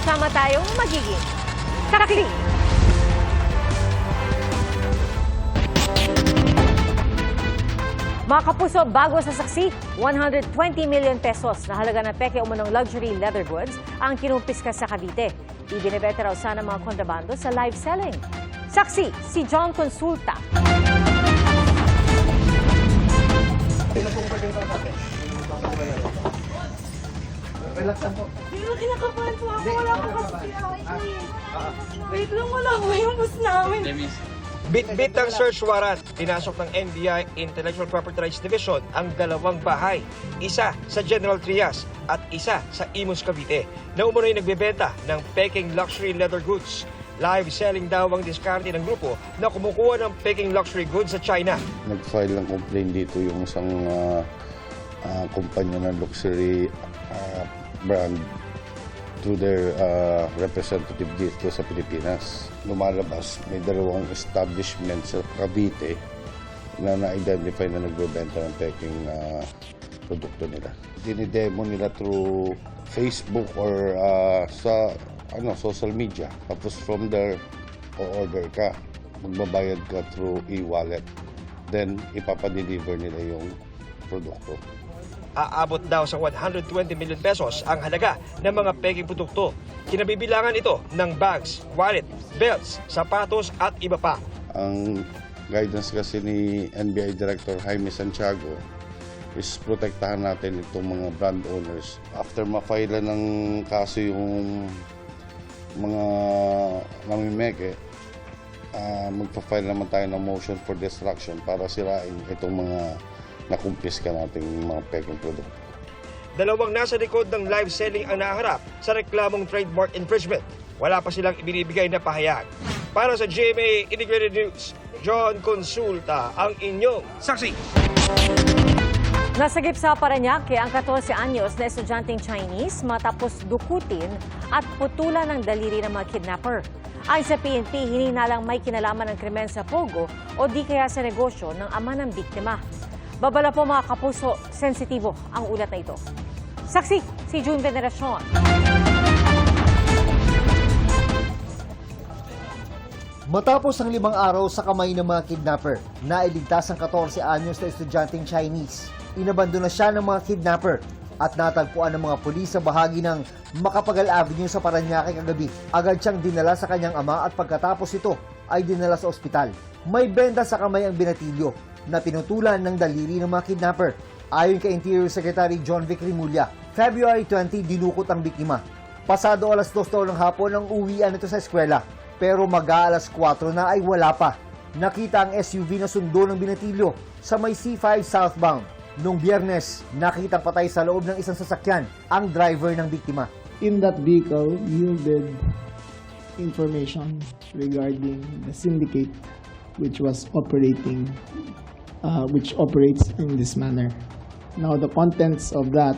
sama-sama tayong magiging saksi. Mga kapuso, bago sa saksi, 120 million pesos na halaga ng peke umunong luxury leather goods ang kinumpiska sa Cavite. Ibinebenta raw sana mga kontrabando sa live selling. Saksi, si John Consulta. Relaxan po. Pero kinakabahan po ako. Wala po kasi wait lang, wala po yung bus namin. Bit-bit ng search warrant, pinasok ng NBI Intellectual Property Rights Division ang dalawang bahay. Isa sa General Trias at isa sa Imus, Cavite, na umunoy nagbebenta ng peking luxury leather goods. Live selling daw ang diskarte ng grupo na kumukuha ng peking luxury goods sa China. Nag-file ng complaint dito yung isang kumpanya ng luxury brand to their representative dito sa Pilipinas. Lumalabas, may dalawang establishment sa Cavite na na-identify na nagbebenta ng peking produkto nila. Dinidemo nila through Facebook or sa social media. Tapos from there, o-order ka. Magbabayad ka through e-wallet. Then, ipapadeliver nila yung produkto. Aabot daw sa 120 million pesos ang halaga ng mga peking produkto. Kinabibilangan ito ng bags, wallet, belts, sapatos at iba pa. Ang guidance kasi ni NBI Director Jaime Santiago is protektahan natin itong mga brand owners. After ma-file ng kaso yung mga namimeke, magpa-file naman tayo ng motion for destruction para sirain itong mga nakumpiska nating mga peking produkto. Dalawang nasa likod ng live selling ang naharap sa reklamong trademark infringement. Wala pa silang ibinibigay na pahayag. Para sa GMA Integrated News, John Consulta ang inyong saksi. Nasagip sa Parañaque ang 14 anyos na estudyanteng Chinese matapos dukutin at putulan ng daliri ng mga kidnapper. Ayon sa PNP, hinihinalang may kinalaman ng krimen sa Pogo o di kaya sa negosyo ng ama ng biktima. Babala po mga kapuso, sensitibo ang ulat na ito. Saksi, si June Veneracion. Matapos ang 5 araw sa kamay ng mga kidnapper, nailigtas ang 14 anyos na estudyanteng Chinese. Inabandona siya ng mga kidnapper at natagpuan ng mga pulis sa bahagi ng Macapagal Avenue sa Parañaque kagabi. Agad siyang dinala sa kanyang ama at pagkatapos ito ay dinala sa ospital. May benda sa kamay ang binatilyo na pinutulan ng daliri ng mga kidnapper. Ayon kay Interior Secretary John Vic Rimulya, February 20 dinukot ang biktima. Pasado alas 2 ng hapon ang uwian nito sa eskwela, pero mag-aalas 4 na ay wala pa. Nakita ang SUV na sundo ng binatilyo sa may C5 southbound. Noong Biyernes, nakitang patay sa loob ng isang sasakyan ang driver ng biktima. In that vehicle yielded information regarding the syndicate which operates in this manner. Now, the contents of that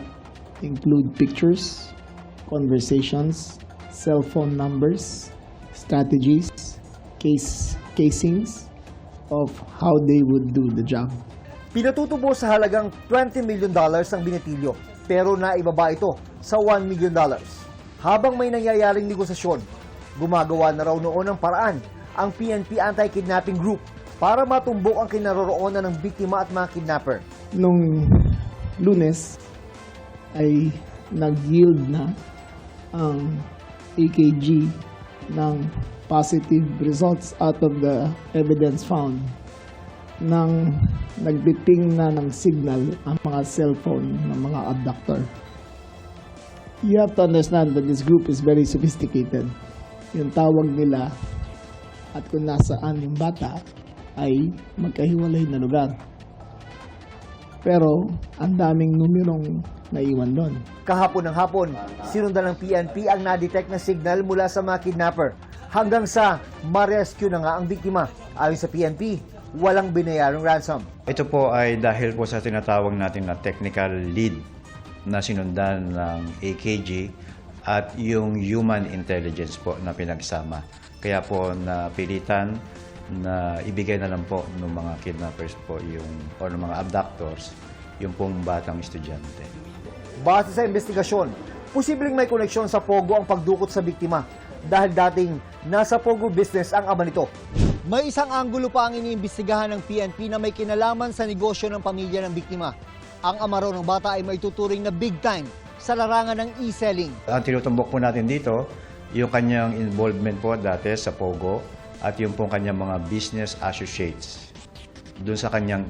include pictures, conversations, cell phone numbers, strategies, casings of how they would do the job. Pinatutubo sa halagang $20 million ang binatilyo, pero naibaba ito sa $1 million. Habang may nangyayaring negosasyon, gumagawa na raw noon ng paraan ang PNP Anti-Kidnapping Group para matumbok ang kinaroroonan ng biktima at mga kidnapper. Nung Lunes ay nag-yield na ang AKG ng positive results out of the evidence found nang nagbiting na ng signal ang mga cellphone ng mga abductor. You have to understand that this group is very sophisticated. Yung tawag nila at kung nasaan yung bata ay magkahiwalay na lugar. Pero ang daming numerong naiwan doon. Kahapon ng hapon, sinundan ng PNP ang na-detect na signal mula sa mga kidnapper hanggang sa ma-rescue na nga ang biktima. Ayon sa PNP, walang binayarang ransom. Ito po ay dahil po sa tinatawag natin na technical lead na sinundan ng AKG at yung human intelligence po na pinagsama. Kaya po napilitan na ibigay na lang po ng mga kidnappers po yung, o ng mga abductors yung pong batang estudyante. Base sa investigasyon, posibleng may koneksyon sa Pogo ang pagdukot sa biktima dahil dating nasa Pogo business ang ama nito. May isang anggulo pa ang iniimbestigahan ng PNP na may kinalaman sa negosyo ng pamilya ng biktima. Ang ama raw ng bata ay may tuturing na big time sa larangan ng e-selling. Ang tinutumbok po natin dito, yung kanyang involvement po dati sa Pogo at yung pong kanyang mga business associates doon sa kanyang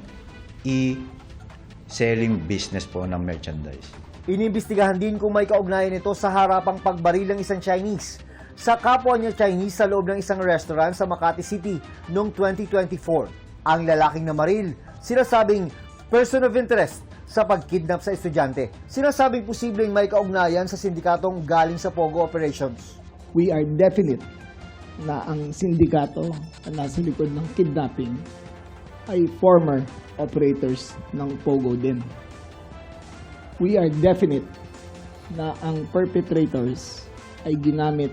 e-selling business po ng merchandise. Iniimbestigahan din kung may kaugnayan ito sa harapang pagbaril ng isang Chinese sa kapwa niya Chinese sa loob ng isang restaurant sa Makati City noong 2024. Ang lalaking namaril, sinasabing person of interest sa pagkidnap sa estudyante. Sinasabing posibleng may kaugnayan sa sindikatong galing sa Pogo operations. We are definite na ang sindikato na nasa likod ng kidnapping ay former operators ng Pogo din. We are definite na ang perpetrators ay ginamit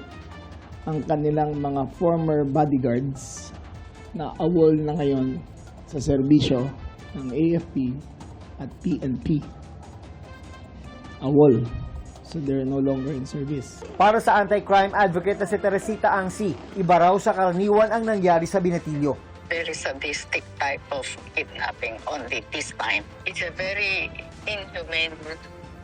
ang kanilang mga former bodyguards na awol na ngayon sa serbisyo ng AFP at PNP. Awol. So they're no longer in service. Para sa anti-crime advocate na si Teresita Angsi, iba raw sa karaniwan ang nangyari sa Binatilyo. Very sadistic type of kidnapping only this time. It's a very inhumane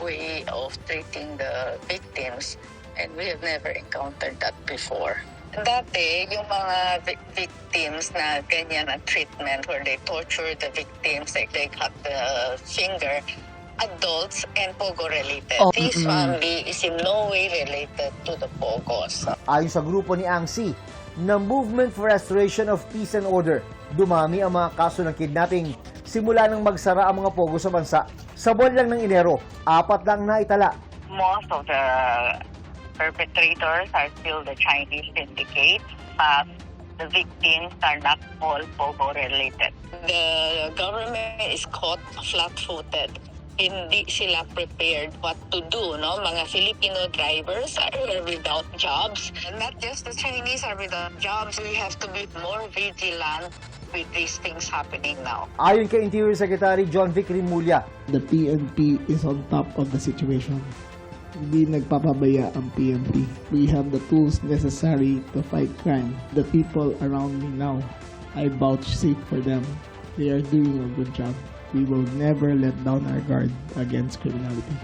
way of treating the victims and we have never encountered that before. Dati, yung mga victims na ganyan ang treatment where they torture the victims, like they cut the finger, adults and Pogo related. This family is in no way related to the Pogos. Ayon sa grupo ni Angsi, ng Movement for Restoration of Peace and Order, dumami ang mga kaso ng kidnapping simula nang magsara ang mga Pogo sa bansa. Sa buwan lang ng Enero, 4 lang naitala. Most of the perpetrators are still the Chinese syndicate, but the victims are not all Pogo related. The government is caught flat-footed. Hindi sila prepared what to do, no? Mga Filipino drivers are without jobs. And not just the Chinese are without jobs. We have to be more vigilant with these things happening now. Ayon kay Interior Secretary John Vic Rimulya, The PNP is on top of the situation. Hindi nagpapabaya ang PNP. We have the tools necessary to fight crime. The people around me now, I vouchsafe for them. They are doing a good job. We will never let down our guard against criminality.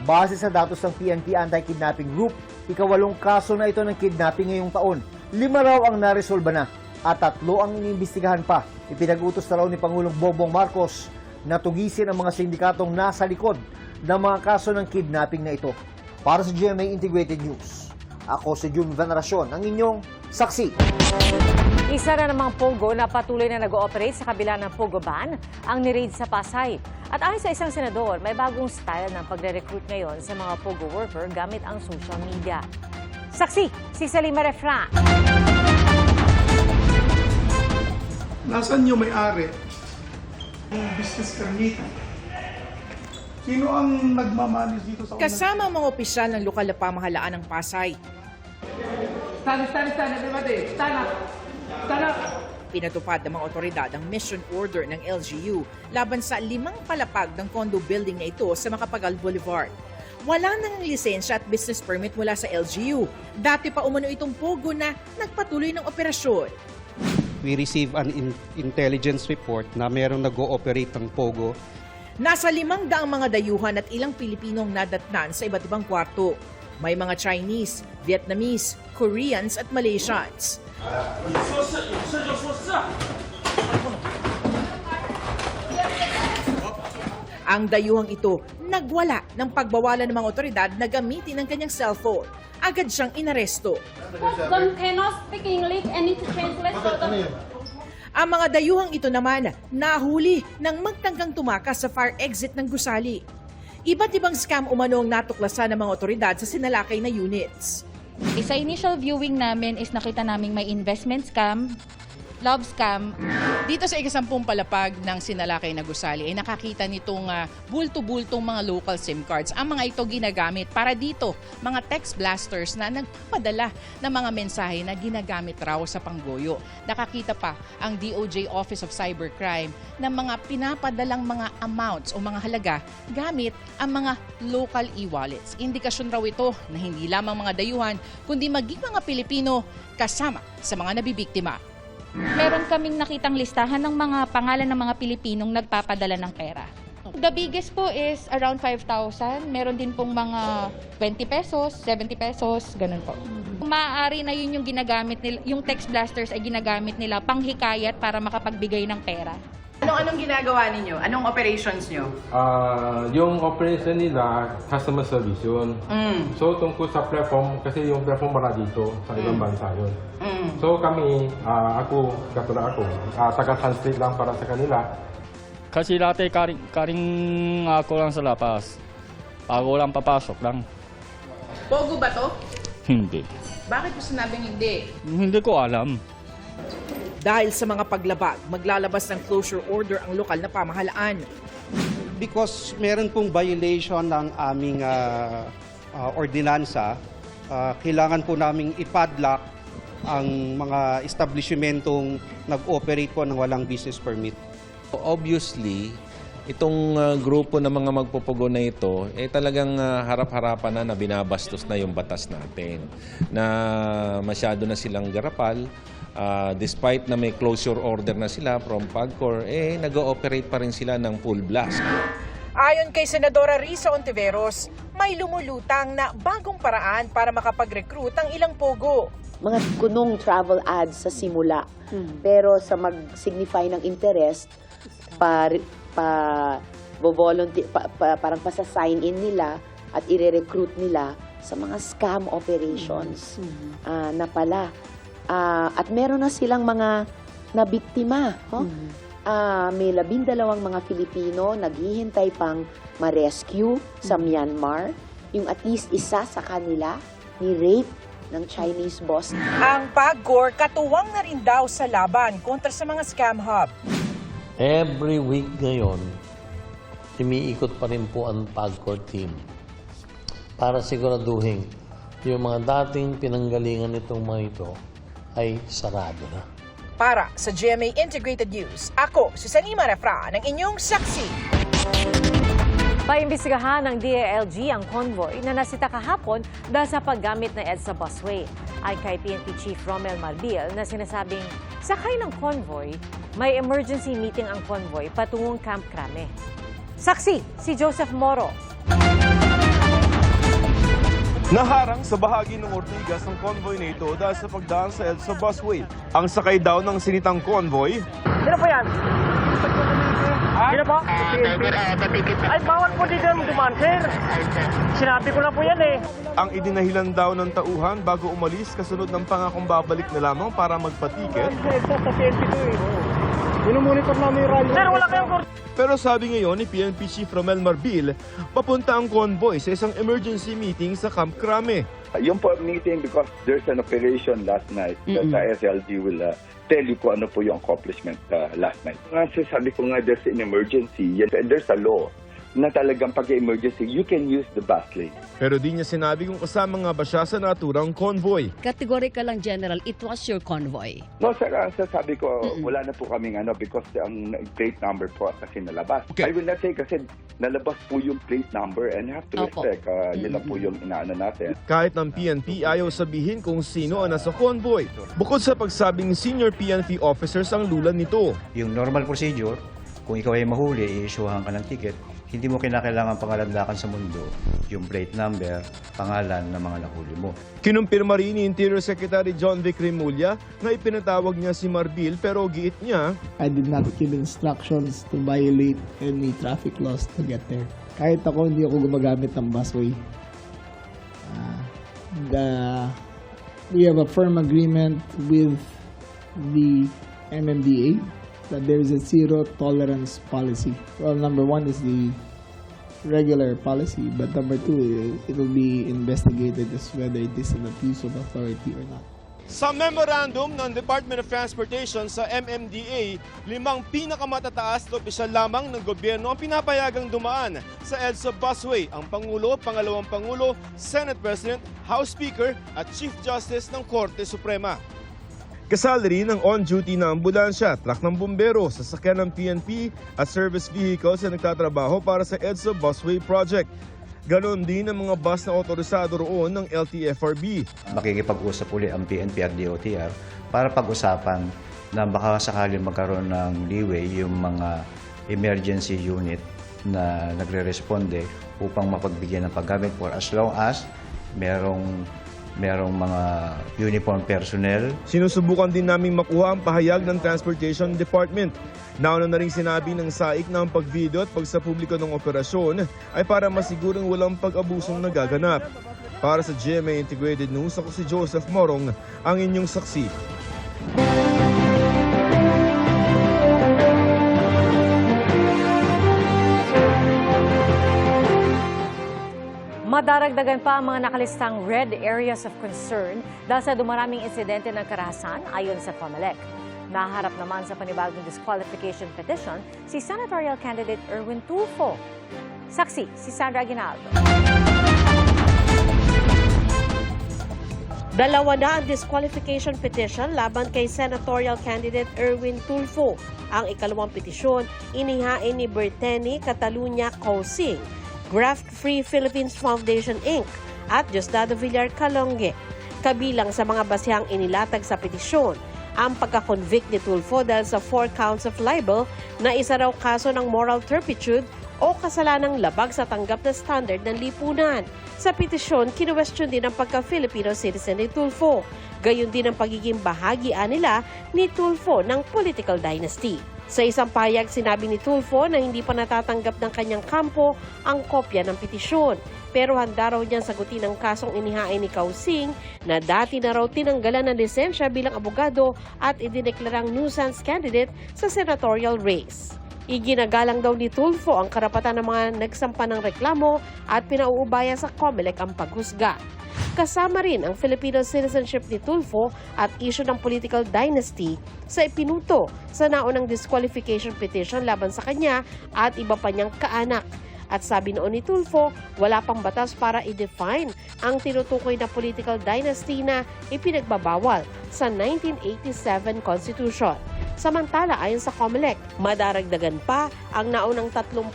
base sa datos ng PNP Anti-Kidnapping Group, 8 kaso na ito ng kidnapping ngayong taon. 5 raw ang naresolba na at 3 ang iniimbestigahan pa. Ipinag-utos na raw ni Pangulong Bongbong Marcos na tugisin ang mga sindikatong nasa likod ng mga kaso ng kidnapping na ito. Para sa GMA Integrated News, ako si Jun Veneracion, ang inyong saksi. Isa na namang Pogo na patuloy na nag-ooperate sa kabila ng Pogo ban ang ni-raid sa Pasay. At ayon sa isang senador, may bagong style ng pagre-recruit ngayon sa mga Pogo worker gamit ang social media. Saksi, si Salima Refran. Nasaan yung may-ari? Yung business permit. Sino ang nagmamanis dito sa Kasama ang mga opisyal ng lokal na pamahalaan ng Pasay. Pinatupad ng mga otoridad ang mission order ng LGU laban sa 5 palapag ng condo building na ito sa Macapagal Boulevard. Wala nang lisensya at business permit mula sa LGU. Dati pa umano itong Pogo na nagpatuloy ng operasyon. We receive an intelligence report na mayroong nag-ooperate ng Pogo. Nasa 500 mga dayuhan at ilang Pilipinong nadatnan sa iba't ibang kwarto. May mga Chinese, Vietnamese, Koreans at Malaysians. Ang dayuhang ito nagwala ng pagbawalan ng mga otoridad na gamitin ang kanyang cellphone. Agad siyang inaresto. Cannot speak English, I need to translate for them. Ang mga dayuhang ito naman nahuli nang magtanggang tumakas sa fire exit ng gusali. Iba't ibang scam umano ang natuklasan ng mga otoridad sa sinalakay na units. Sa initial viewing namin is nakita naming may investment scam, love scam. Dito sa ikasampung palapag ng Sinalakay na gusali ay nakakita nitong bulto-bultong mga local SIM cards. Ang mga ito ginagamit para dito, mga text blasters na nagpapadala ng mga mensahe na ginagamit raw sa panggoyo. Nakakita pa ang DOJ Office of Cybercrime ng mga pinapadalang mga amounts o mga halaga gamit ang mga local e-wallets. Indikasyon raw ito na hindi lamang mga dayuhan kundi maging mga Pilipino kasama sa mga nabibiktima. Meron kaming nakitang listahan ng mga pangalan ng mga Pilipinong nagpapadala ng pera. The biggest po is around 5,000. Meron din pong mga 20 pesos, 70 pesos, ganun po. Maaari na yun yung ginagamit nila, yung text blasters ay ginagamit nila panghikayat para makapagbigay ng pera. Anong ginagawa ninyo? Anong operations nyo? Yung operation nila, customer service yun. So, tungkol sa platform, kasi yung platform wala dito, sa ibang bansa yun. So, kami, katulad ako, taga-translate lang para sa kanila. Kasi dati karing ako lang sa lapas. Ako lang papasok lang. Pogo ba to? Hindi. Bakit mo sinabing hindi? Hindi ko alam. Dahil sa mga paglabag, maglalabas ng closure order ang lokal na pamahalaan. Because meron pong violation ng aming ordinansa, kailangan po naming ipadlock ang mga establishmentong nag-operate po ng walang business permit. Obviously, itong grupo ng mga magpupugo na ito, talagang harap-harapan na binabastos na yung batas natin. Na masyado na silang garapal. Despite na may closure order na sila from PAGCOR, nag-ooperate pa rin sila ng full blast. Ayon kay Senadora Risa Ontiveros, may lumulutang na bagong paraan para makapag-recruit ang ilang pogo. Mga kunong travel ads sa simula, pero sa mag-signify ng interest, parang pasa-sign in nila at i-recruit nila sa mga scam operations na pala. At meron na silang mga nabiktima. May 12 mga Filipino naghihintay pang ma-rescue sa Myanmar. Yung at least isa sa kanila ni-rape ng Chinese boss. Ang PAGCOR katuwang na rin daw sa laban kontra sa mga scam hub. Every week ngayon, umiikot pa rin po ang PAGCOR team para siguraduhin yung mga dating pinanggalingan nitong mga ito ay sarado na. Para sa GMA Integrated News, ako si Salima Refra ng inyong saksi. Paimbestigahan ng DILG ang convoy na nasita kahapon dahil sa paggamit ng EDSA busway. Ay kay PNP Chief Romel Marbil na sinasabing sakay ng convoy, may emergency meeting ang convoy patungong Camp Crame. Saksi si Joseph Moro. Naharang sa bahagi ng Ortigas ang convoy na ito dahil sa pagdaan sa EDSA busway. Ang sakay daw ng sinitang convoy. Sino po yan? Sino po? Ay, bawal po dito dumaan, sir. Sinabi ko na po yan eh. Ang idinahilan daw ng tauhan bago umalis kasunod ng pangakong babalik na lamang para magpatiket. Ito sa PNP ko eh. Minumonitor namin yung rally. Sir, wala kayong Pero sabi ngayon ni PNP Chief Romel Marbil, papunta ang convoy sa isang emergency meeting sa Camp Crame. Yung po meeting because there's an operation last night that the SLG will tell you kung ano po yung accomplishment last night. Kasi sabi ko nga there's an emergency, there's a law na talagang pag-emergency, you can use the bus lane. Pero di niya sinabi kung kasama nga ba siya sa naturang convoy. Categorical lang, General, it was your convoy. No, sir, ang sasabi ko, wala na po kaming because ang plate number po kasi nalabas. Okay. I will not say kasi nalabas po yung plate number and have to respect. Yun na po yung inaano natin. Kahit ng PNP ayaw sabihin kung sino ang nasa convoy. Bukod sa pagsabing senior PNP officers ang lulan nito. Yung normal procedure, kung ikaw ay mahuli, i-issuehan ka ng ticket, hindi mo kinakailangan pangalandakan sa mundo yung plate number, pangalan ng mga nahuli mo. Kinumpirma rin ni Interior Secretary John Vic Remulla na ipinatawag niya si Marbil pero giit niya, I did not give instructions to violate any traffic laws to get there. Kahit ako, hindi ako gumagamit ng busway. We have a firm agreement with the MMDA that there is a zero tolerance policy. Well, number one is the regular policy, but number two, it will be investigated as whether it is an abuse of authority or not. Sa memorandum ng Department of Transportation sa MMDA, 5 pinakamatataas na opisyal lamang ng gobyerno ang pinapayagang dumaan sa EDSA busway, ang Pangulo, Pangalawang Pangulo, Senate President, House Speaker at Chief Justice ng Korte Suprema. Kasali rin ang on-duty na ambulansya, truck ng bumbero, sasakyan ng PNP at service vehicles na nagtatrabaho para sa EDSA busway project. Ganon din ang mga bus na otorisado roon ng LTFRB. Makikipag-usap uli ang PNP at DOTR para pag-usapan na baka sakaling magkaroon ng leeway yung mga emergency unit na nagre-responde upang mapagbigyan ng paggamit for as long as merong mga uniform personnel. Sinusubukan din naming makuha ang pahayag ng Transportation Department. Nauna na rin sinabi ng SAIC na ang pag-video at pagsapubliko ng operasyon ay para masigurong walang pag-abusong nagaganap. Para sa GMA Integrated News, ako si Joseph Morong, ang inyong saksi. Madaragdagan pa ang mga nakalistang red areas of concern dahil sa dumaraming insidente ng karahasan ayon sa COMELEC. Naharap naman sa panibagong disqualification petition si senatorial candidate Erwin Tulfo. Saksi si Sandra Aguinaldo. Dalawa na ang disqualification petition laban kay senatorial candidate Erwin Tulfo. Ang ikalawang petisyon inihain ni Berteni Catalunya Causing, Graft Free Philippines Foundation Inc. at Diosdado Villar Calonge. Kabilang sa mga basehang inilatag sa petisyon, ang pagka-convict ni Tulfo dahil sa 4 counts of libel na isa raw kaso ng moral turpitude o kasalanang labag sa tanggap na standard ng lipunan. Sa petisyon, kinuwestiyon din ang pagka-Filipino citizen ni Tulfo. Gayon din ang pagiging bahagi nila ni Tulfo ng political dynasty. Sa isang pahayag, sinabi ni Tulfo na hindi pa natatanggap ng kanyang kampo ang kopya ng petisyon. Pero handa raw niyang sagutin ang kasong inihain ni Causing na dati na raw tinanggalan ng lisensya bilang abogado at idineklarang nuisance candidate sa senatorial race. Iginagalang daw ni Tulfo ang karapatan ng mga nagsampa ng reklamo at pinauubaya sa COMELEC ang paghusga. Kasama rin ang Filipino citizenship ni Tulfo at issue ng political dynasty sa ipinuto sa naunang disqualification petition laban sa kanya at iba pa niyang kaanak. At sabi noon ni Tulfo, wala pang batas para i-define ang tinutukoy na political dynasty na ipinagbabawal sa 1987 Constitution. Samantala, ayon sa COMELEC, madaragdagan pa ang naunang 38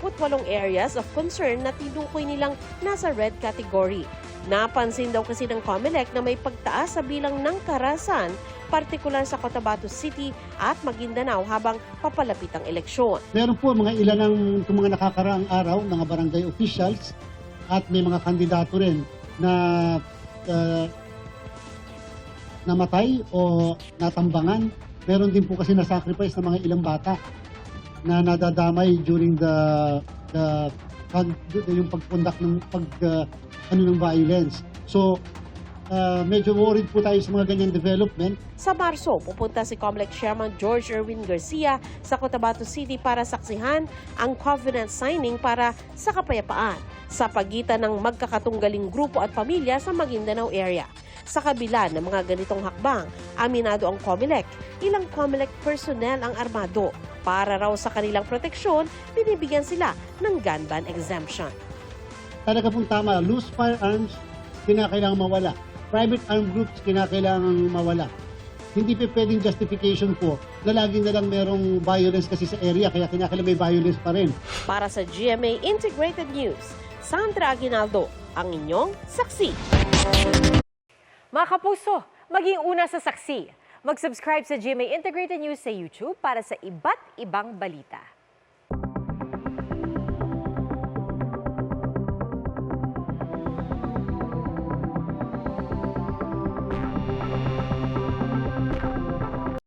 areas of concern na tinukoy nilang nasa red category. Napansin daw kasi ng COMELEC na may pagtaas sa bilang ng karahasan, partikular sa Cotabato City at Maguindanao habang papalapit ang eleksyon. Meron po mga ilan ng mga nakakaraang araw, mga barangay officials at may mga kandidato rin na namatay o natambangan. Meron din po kasi na-sacrifice ng mga ilang bata na nadadamay during yung pag-conduct ng ng violence. So, medyo worried po tayo sa mga ganyang development. Sa Marso, pupunta si COMELEC Chairman George Erwin Garcia sa Cotabato City para saksihan ang covenant signing para sa kapayapaan sa pagitan ng magkakatunggaling grupo at pamilya sa Maguindanao area. Sa kabila ng mga ganitong hakbang, aminado ang COMELEC, ilang COMELEC personnel ang armado. Para raw sa kanilang proteksyon, binibigyan sila ng gun ban exemption. Talaga pong tama, loose firearms, kinakailangan mawala. Private armed groups, kinakailangan mawala. Hindi pa pwedeng justification po na lagi na lang merong violence kasi sa area, kaya kinakailangan may violence pa rin. Para sa GMA Integrated News, Sandra Aguinaldo, ang inyong saksi. Mga kapuso, maging una sa saksi. Mag-subscribe sa GMA Integrated News sa YouTube para sa iba't ibang balita.